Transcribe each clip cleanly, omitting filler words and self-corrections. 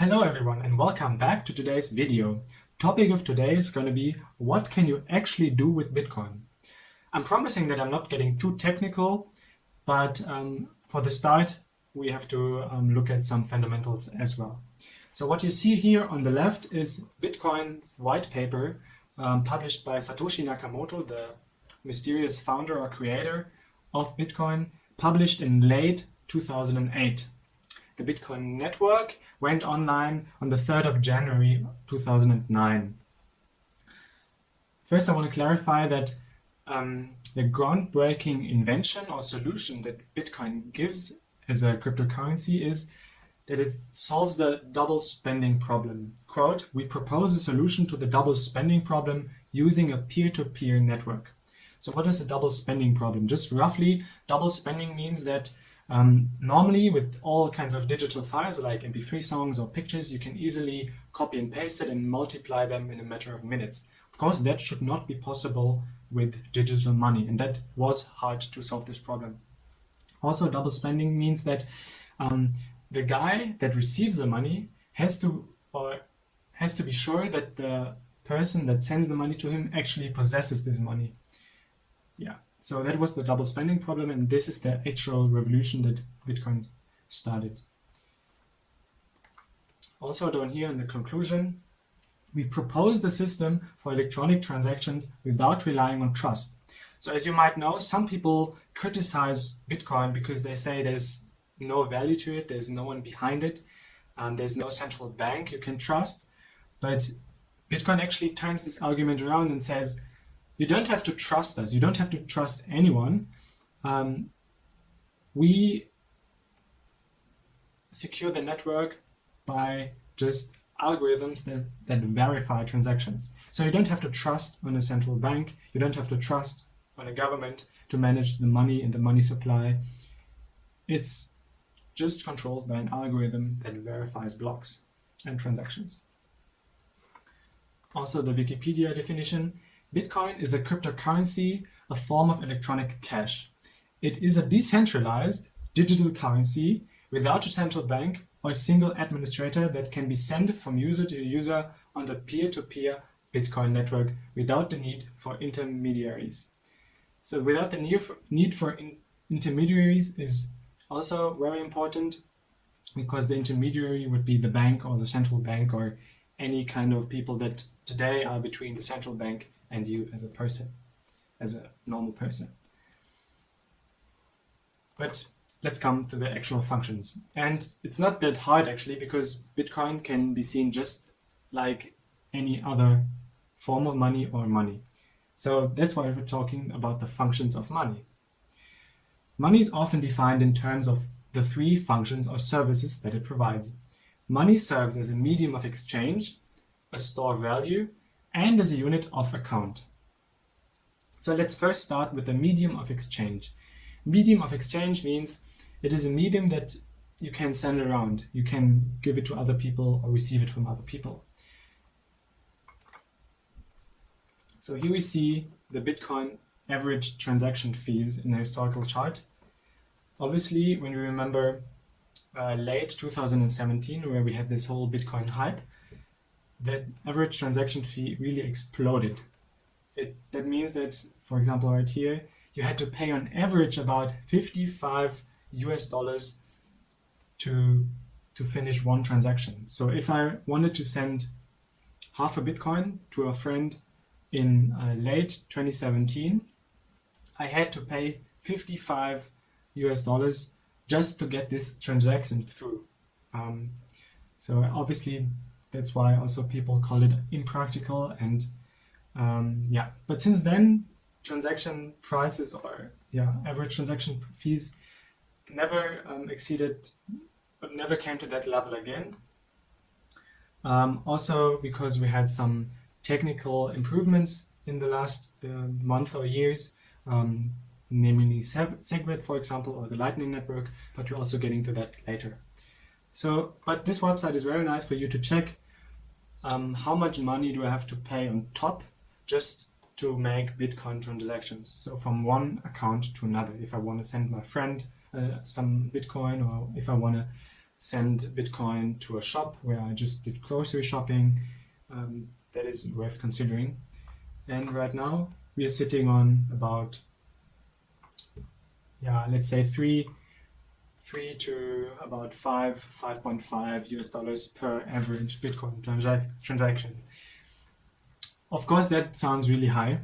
Hello everyone and welcome back to today's video. Topic of today is going to be what can you actually do with Bitcoin? I'm promising that I'm not getting too technical, but for the start we have to look at some fundamentals as well. So what you see here on the left is Bitcoin's white paper published by Satoshi Nakamoto, the mysterious founder or creator of Bitcoin, published in late 2008. The Bitcoin network went online on the 3rd of January 2009. First, I want to clarify that the groundbreaking invention or solution that Bitcoin gives as a cryptocurrency is that it solves the double spending problem. Quote, "We propose a solution to the double spending problem using a peer-to-peer network." So what is a double spending problem? Just roughly, double spending means that normally with all kinds of digital files like MP3 songs or pictures, you can easily copy and paste it and multiply them in a matter of minutes. Of course, that should not be possible with digital money, and that was hard to solve this problem. Also, double spending means that the guy that receives the money has to be sure that the person that sends the money to him actually possesses this money. Yeah. So that was the double spending problem, and this is the actual revolution that Bitcoin started. Also down here in the conclusion, we propose the system for electronic transactions without relying on trust. So as you might know, some people criticize Bitcoin because they say there's no value to it, there's no one behind it, there's no central bank you can trust. But Bitcoin actually turns this argument around and says, you don't have to trust us. You don't have to trust anyone. We secure the network by just algorithms that verify transactions. So you don't have to trust on a central bank. You don't have to trust on a government to manage the money and the money supply. It's just controlled by an algorithm that verifies blocks and transactions. Also, the Wikipedia definition. Bitcoin is a cryptocurrency, a form of electronic cash. It is a decentralized digital currency without a central bank or a single administrator that can be sent from user to user on the peer-to-peer Bitcoin network without the need for intermediaries. So without the need for intermediaries is also very important, because the intermediary would be the bank or the central bank or any kind of people that today are between the central bank and you as a person, as a normal person. But let's come to the actual functions. And it's not that hard actually, because Bitcoin can be seen just like any other form of money or money. So that's why we're talking about the functions of money. Money is often defined in terms of the three functions or services that it provides. Money serves as a medium of exchange, a store of value, and as a unit of account. So let's first start with the medium of exchange. Medium of exchange means it is a medium that you can send around. You can give it to other people or receive it from other people. So here we see the Bitcoin average transaction fees in a historical chart. Obviously, when we remember late 2017, where we had this whole Bitcoin hype, that average transaction fee really exploded. That means that, for example, right here, you had to pay on average about $55 to finish one transaction. So if I wanted to send half a Bitcoin to a friend in late 2017, I had to pay $55 just to get this transaction through. So obviously, that's why also people call it impractical. And but since then, transaction prices or average transaction fees never never came to that level again. Also because we had some technical improvements in the last month or years, namely SegWit, for example, or the Lightning Network, but we're also getting to that later. So, but this website is very nice for you to check how much money do I have to pay on top just to make Bitcoin transactions. So from one account to another, if I want to send my friend some Bitcoin, or if I want to send Bitcoin to a shop where I just did grocery shopping, that is worth considering. And right now we are sitting on about, let's say 3 to about 5.5 US dollars per average Bitcoin transaction. Of course, that sounds really high,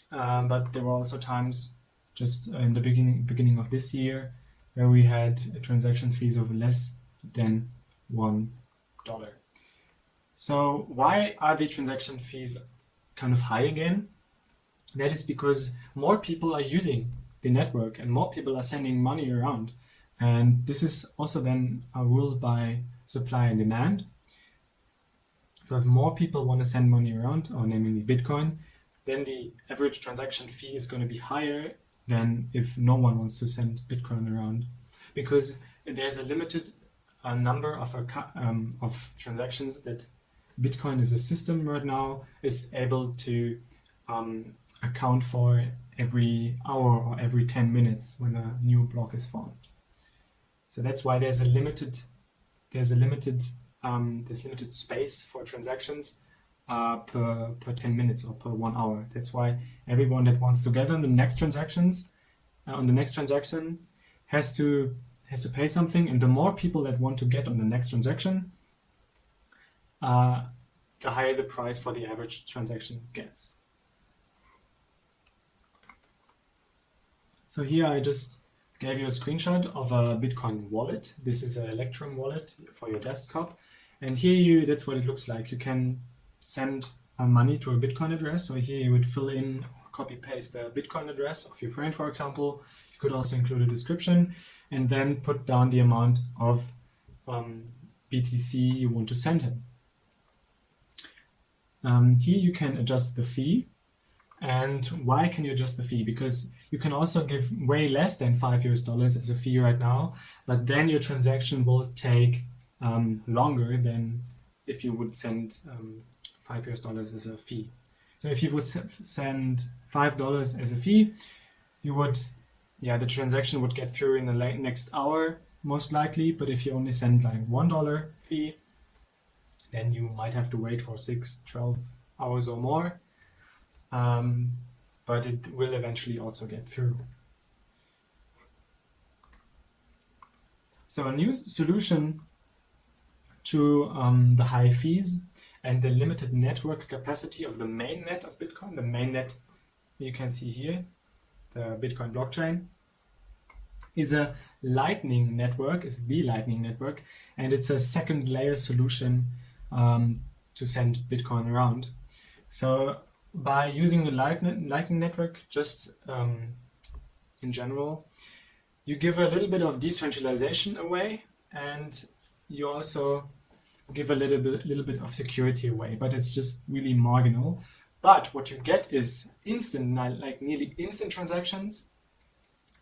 but there were also times just in the beginning of this year where we had transaction fees of less than $1. So why are the transaction fees kind of high again? That is because more people are using the network and more people are sending money around. And this is also then ruled by supply and demand. So if more people want to send money around, or namely Bitcoin, then the average transaction fee is going to be higher than if no one wants to send Bitcoin around, because there's a limited number of transactions that Bitcoin as a system right now is able to account for every hour or every 10 minutes when a new block is formed. So that's why there's limited space for transactions per 10 minutes or per 1 hour. That's why everyone that wants to get on the next transaction has to pay something, and the more people that want to get on the next transaction, the higher the price for the average transaction gets. So here I just gave you a screenshot of a Bitcoin wallet. This is an Electron wallet for your desktop. And here that's what it looks like. You can send money to a Bitcoin address. So here you would fill in or copy paste the Bitcoin address of your friend, for example. You could also include a description and then put down the amount of BTC you want to send him. Here you can adjust the fee. And why can you adjust the fee? Because you can also give way less than $5 as a fee right now, but then your transaction will take longer than if you would send $5 as a fee. So if you would send $5 as a fee, you would, the transaction would get through in the next hour, most likely. But if you only send like $1 fee, then you might have to wait for 6-12 hours or more. But it will eventually also get through. So a new solution to the high fees and the limited network capacity of the mainnet of Bitcoin, the mainnet you can see here, the Bitcoin blockchain, is the Lightning Network, and it's a second layer solution to send Bitcoin around. So by using the Lightning Network, just in general, you give a little bit of decentralization away, and you also give a little bit of security away, but it's just really marginal. But what you get is nearly instant transactions,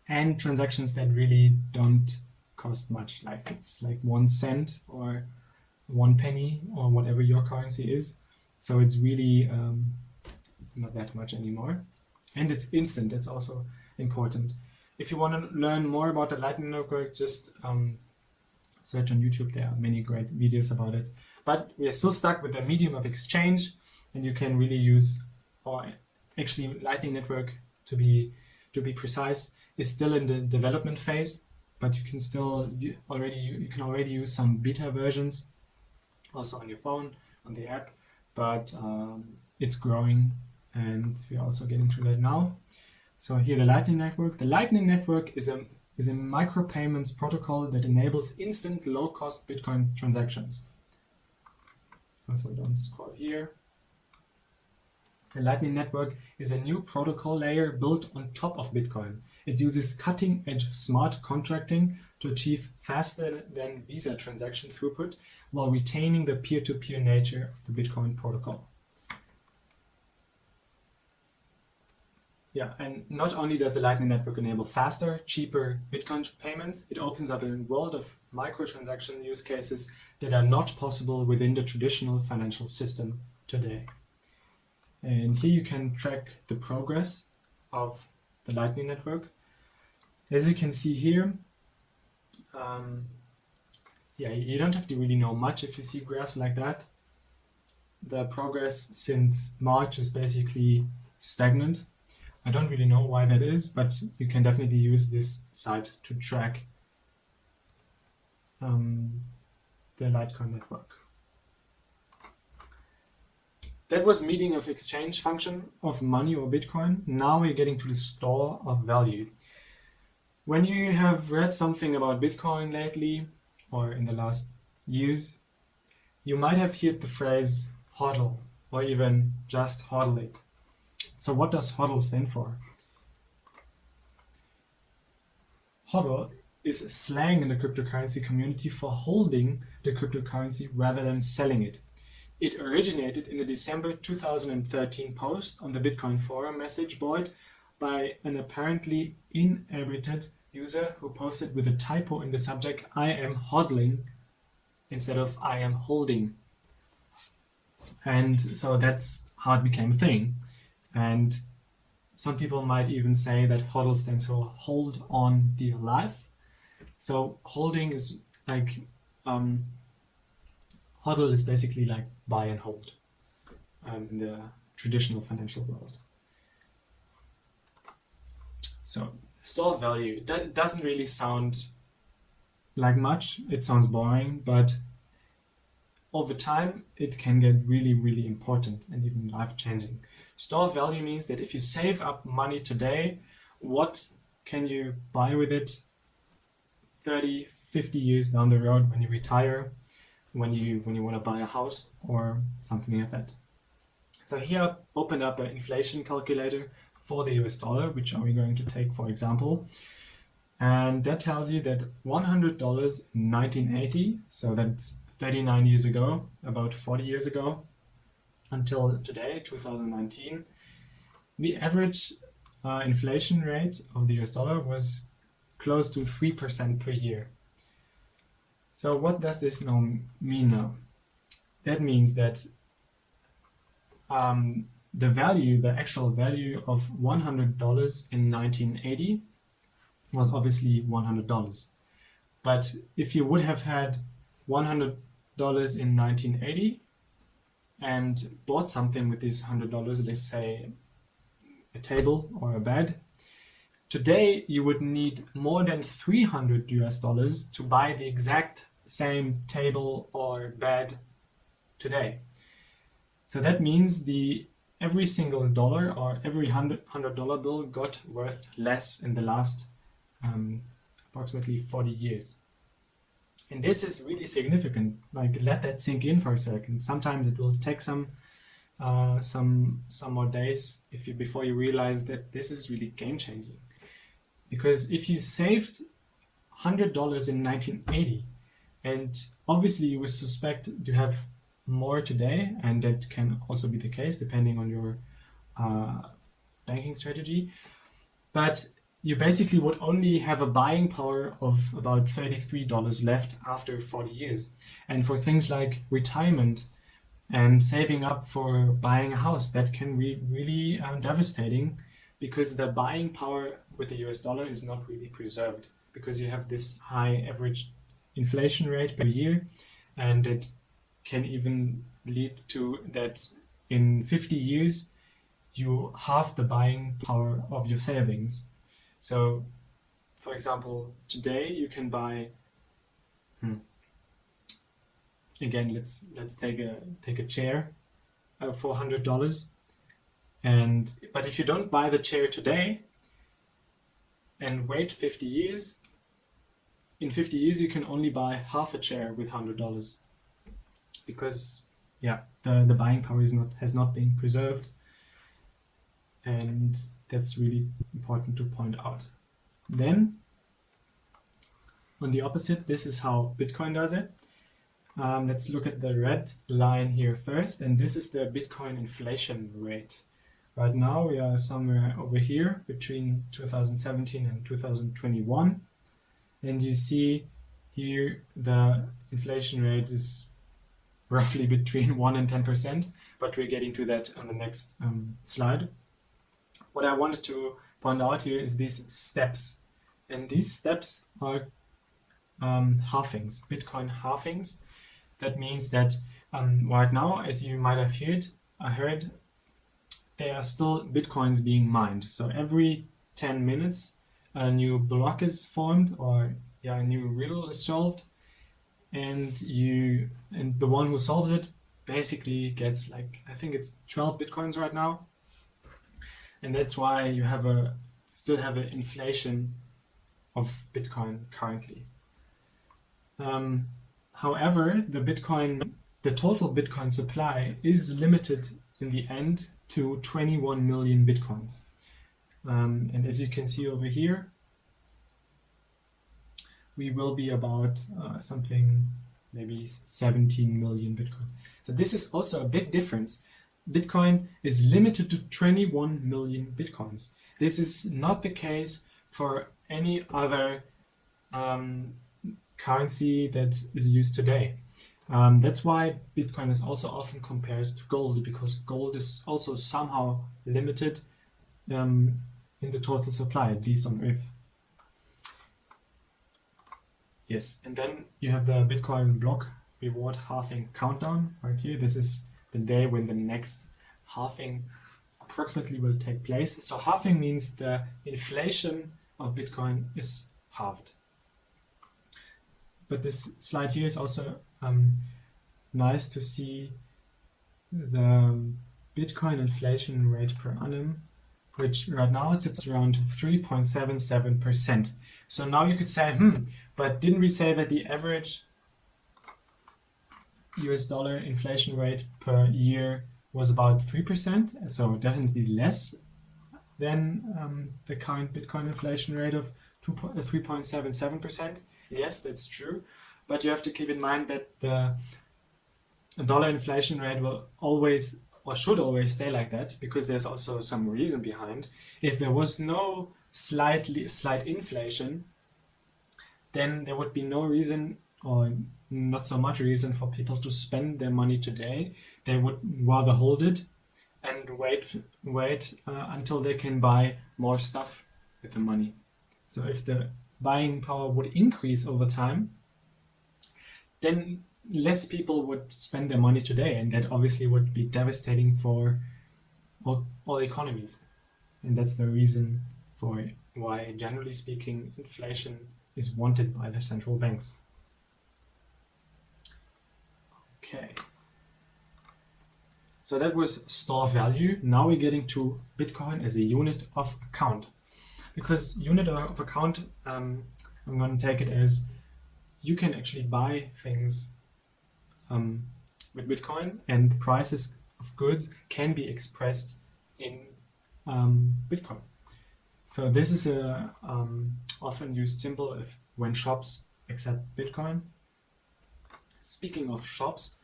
and transactions that really don't cost much. Like it's like 1 cent or 1 penny or whatever your currency is. So it's really not that much anymore, and it's instant. That's also important. If you want to learn more about the Lightning Network, just search on YouTube. There are many great videos about it. But we are still stuck with the medium of exchange, and you can really use, or actually Lightning Network to be precise, is still in the development phase. But you can still already use some beta versions, also on your phone, on the app. But it's growing, and we're also getting to that now. So here the Lightning Network. The Lightning Network is a micropayments protocol that enables instant low-cost Bitcoin transactions. Also don't scroll here. The Lightning Network is a new protocol layer built on top of Bitcoin. It uses cutting-edge smart contracting to achieve faster than Visa transaction throughput while retaining the peer-to-peer nature of the Bitcoin protocol. Yeah, and not only does the Lightning Network enable faster, cheaper Bitcoin payments, it opens up a world of microtransaction use cases that are not possible within the traditional financial system today. And here you can track the progress of the Lightning Network. As you can see here, yeah, you don't have to really know much if you see graphs like that. The progress since March is basically stagnant. I don't really know why that is, but you can definitely use this site to track the Litecoin network. That was meeting of exchange function of money or Bitcoin. Now we're getting to the store of value. When you have read something about Bitcoin lately or in the last years, you might have heard the phrase HODL or even just HODL it. So what does HODL stand for? HODL is slang in the cryptocurrency community for holding the cryptocurrency rather than selling it. It originated in a December 2013 post on the Bitcoin forum message board by an apparently inhabited user who posted with a typo in the subject, "I am hodling," instead of "I am holding." And so that's how it became a thing. And some people might even say that HODL stands for hold on dear life. So holding is like, HODL is basically like buy and hold in the traditional financial world. So store value, that doesn't really sound like much. It sounds boring, but over time it can get really, really important and even life-changing. Store value means that if you save up money today, what can you buy with it 30, 50 years down the road when you retire, when you want to buy a house or something like that. So here I opened up an inflation calculator for the US dollar, which are we going to take for example. And that tells you that $100 in 1980, so that's 39 years ago, about 40 years ago, until today, 2019, the average inflation rate of the US dollar was close to 3% per year. So what does this now mean now? That means that the actual value of $100 in 1980 was obviously $100. But if you would have had $100 in 1980 and bought something with these $100, let's say a table or a bed, today you would need more than $300 to buy the exact same table or bed today. So that means every single dollar or every $100 bill got worth less in the last approximately 40 years. And this is really significant. Like, let that sink in for a second. Sometimes it will take some more days before you realize that this is really game changing. Because if you saved $100 in 1980, and obviously you would suspect to have more today, and that can also be the case depending on your banking strategy, but you basically would only have a buying power of about $33 left after 40 years. And for things like retirement and saving up for buying a house, that can be really devastating, because the buying power with the US dollar is not really preserved, because you have this high average inflation rate per year, and it can even lead to that in 50 years you halve the buying power of your savings. So, for example, today you can buy. Again, let's take a chair for $100, but if you don't buy the chair today and wait 50 years, in 50 years you can only buy half a chair with $100, because the buying power has not been preserved, and that's really important to point out. Then, on the opposite, this is how Bitcoin does it. Let's look at the red line here first, and this is the Bitcoin inflation rate. Right now we are somewhere over here between 2017 and 2021, and you see here the inflation rate is roughly between 1 and 10%, but we're getting to that on the next slide. What I wanted to point out here is these steps, and these steps are halvings, Bitcoin halvings. That means that right now, as you might have heard, there are still Bitcoins being mined. So every 10 minutes, a new block is formed, or a new riddle is solved, and the one who solves it basically gets, like, I think it's 12 Bitcoins right now, and that's why you still have an inflation of Bitcoin currently. However, the total Bitcoin supply is limited in the end to 21 million Bitcoins. And as you can see over here, we will be about something, maybe 17 million Bitcoin. So this is also a big difference. Bitcoin is limited to 21 million Bitcoins. This is not the case for any other currency that is used today. That's why Bitcoin is also often compared to gold, because gold is also somehow limited in the total supply, at least on Earth. Yes, and then you have the Bitcoin block reward halving countdown right here. This is the day when the next halving approximately will take place. So halving means the inflation of Bitcoin is halved. But this slide here is also nice to see the Bitcoin inflation rate per annum, which right now sits around 3.77%. So now you could say, but didn't we say that the average US dollar inflation rate per year was about 3%? So definitely less than the current Bitcoin inflation rate of 3.77%. Yes, that's true. But you have to keep in mind that the dollar inflation rate will always, or should always, stay like that, because there's also some reason behind. If there was no slight inflation, then there would be no reason, or not so much reason, for people to spend their money today. They would rather hold it and wait until they can buy more stuff with the money. So if the buying power would increase over time, then less people would spend their money today, and that obviously would be devastating for all economies. And that's the reason for why, generally speaking, inflation is wanted by the central banks. Okay. So that was store value. Now we're getting to Bitcoin as a unit of account. Because unit of account, I'm going to take it as you can actually buy things with Bitcoin, and prices of goods can be expressed in Bitcoin. So this is a often used symbol when shops accept Bitcoin. Speaking of shops,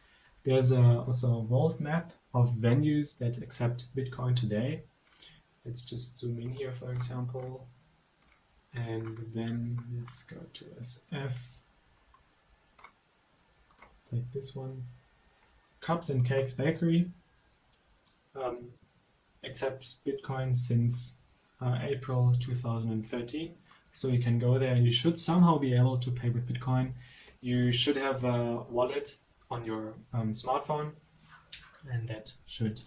there's also a world map of venues that accept Bitcoin today. Let's just zoom in here, for example, and then let's go to SF. Take this one. Cups and Cakes Bakery accepts Bitcoin since April 2013. So you can go there and you should somehow be able to pay with Bitcoin. You should have a wallet on your smartphone, and that should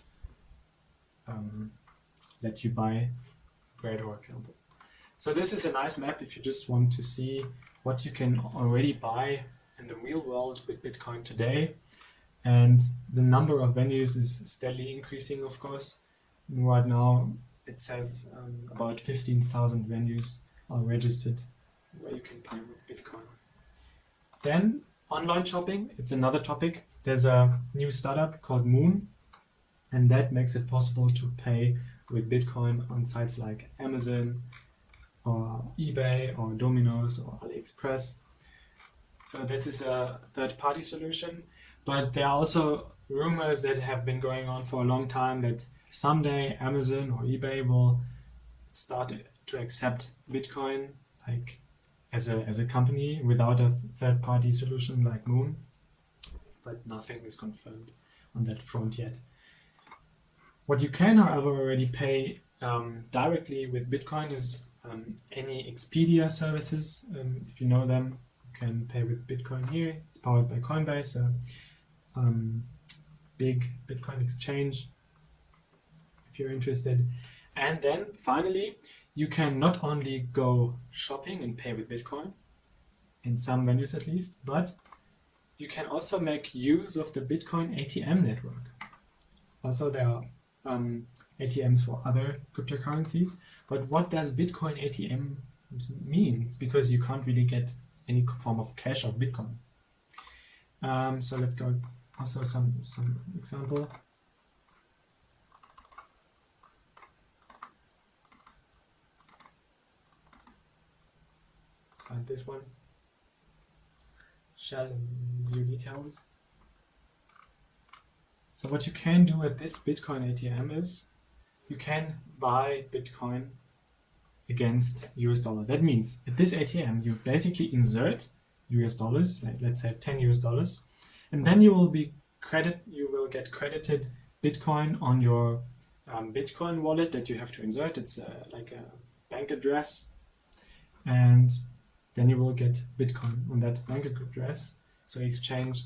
let you buy bread, for example. So this is a nice map if you just want to see what you can already buy in the real world with Bitcoin today. And the number of venues is steadily increasing, of course. Right now it says about 15,000 venues are registered where you can pay with Bitcoin. Then online shopping, it's another topic. There's a new startup called Moon, and that makes it possible to pay with Bitcoin on sites like Amazon or eBay or Domino's or AliExpress. So this is a third-party solution, but there are also rumors that have been going on for a long time that someday Amazon or eBay will start to accept Bitcoin like as a company without a third-party solution like Moon, but nothing is confirmed on that front yet. What you can, however, already pay directly with Bitcoin is any Expedia services, if you know them. You can pay with Bitcoin here. It's powered by Coinbase, a big Bitcoin exchange, if you're interested. And then finally, you can not only go shopping and pay with Bitcoin, in some venues at least, but you can also make use of the Bitcoin ATM network. Also, there are ATMs for other cryptocurrencies, but what does Bitcoin ATM mean? Because you can't really get any form of cash or Bitcoin. So let's go also some example. Let's find this one. Shell and view details. So what you can do at this Bitcoin ATM is you can buy Bitcoin against US dollar. That means at this ATM you basically insert US dollars, like let's say 10 US dollars, and then you will get credited Bitcoin on your Bitcoin wallet that you have to insert. It's like a bank address, and then you will get Bitcoin on that bank address. So you exchange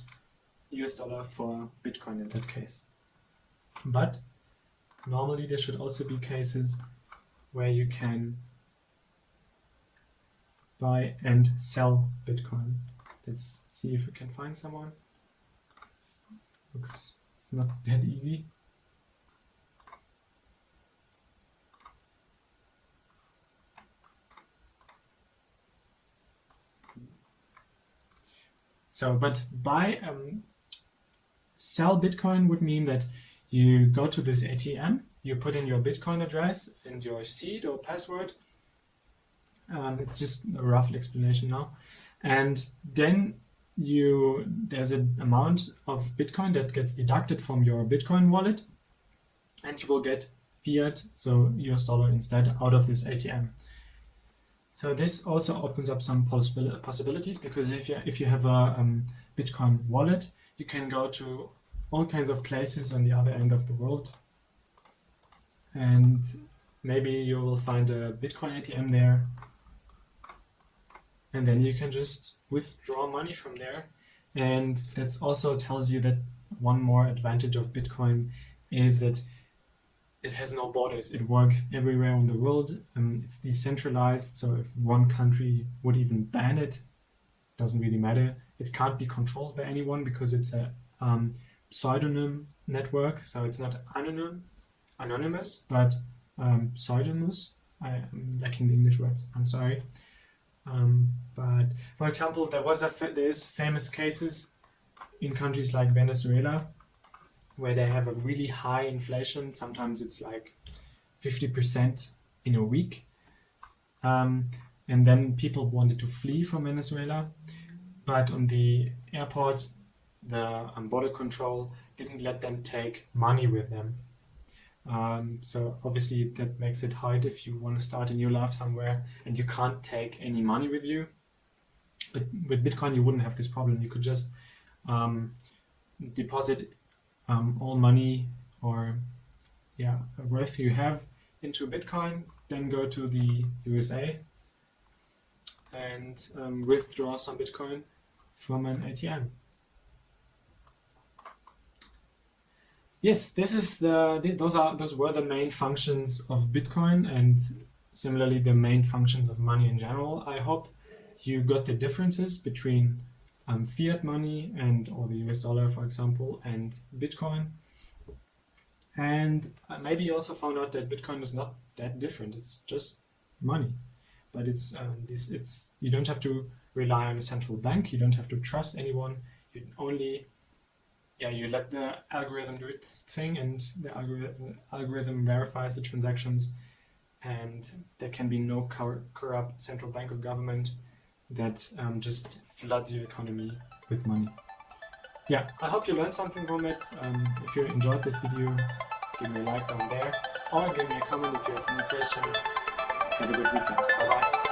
US dollar for Bitcoin in that case. But normally there should also be cases where you can buy and sell Bitcoin. Let's see if we can find someone. It's not that easy. So, but sell Bitcoin would mean that you go to this ATM, you put in your Bitcoin address and your seed or password. It's just a rough explanation now. And then there's an amount of Bitcoin that gets deducted from your Bitcoin wallet, and you will get fiat, so US dollar instead, out of this ATM. So this also opens up some possibilities, because if you have a Bitcoin wallet, you can go to all kinds of places on the other end of the world, and maybe you will find a Bitcoin ATM there, and then you can just withdraw money from there. And that also tells you that one more advantage of Bitcoin is that it has no borders. It works everywhere in the world. It's decentralized, so if one country would even ban it, doesn't really matter. It can't be controlled by anyone because it's a pseudonym network, so it's not anonymous, but pseudonymous. I'm lacking the English words, I'm sorry. But for example, there is famous cases in countries like Venezuela where they have a really high inflation. Sometimes it's like 50% in a week. And then people wanted to flee from Venezuela, but on the airports, the border control didn't let them take money with them. So obviously that makes it hard if you want to start a new life somewhere and you can't take any money with you. But with Bitcoin, you wouldn't have this problem. You could just deposit all money or worth you have into Bitcoin, then go to the USA and withdraw some Bitcoin from an ATM. Yes, those were the main functions of Bitcoin, and similarly the main functions of money in general. I hope you got the differences between fiat money or the US dollar, for example, and Bitcoin. And maybe you also found out that Bitcoin is not that different. It's just money, but you don't have to rely on a central bank. You don't have to trust anyone. You let the algorithm do its thing, and the algorithm verifies the transactions, and there can be no corrupt central bank or government that just floods your economy with money. Yeah, I hope you learned something from it. If you enjoyed this video, give me a like down there, or give me a comment if you have any questions. Have a good weekend. Bye bye.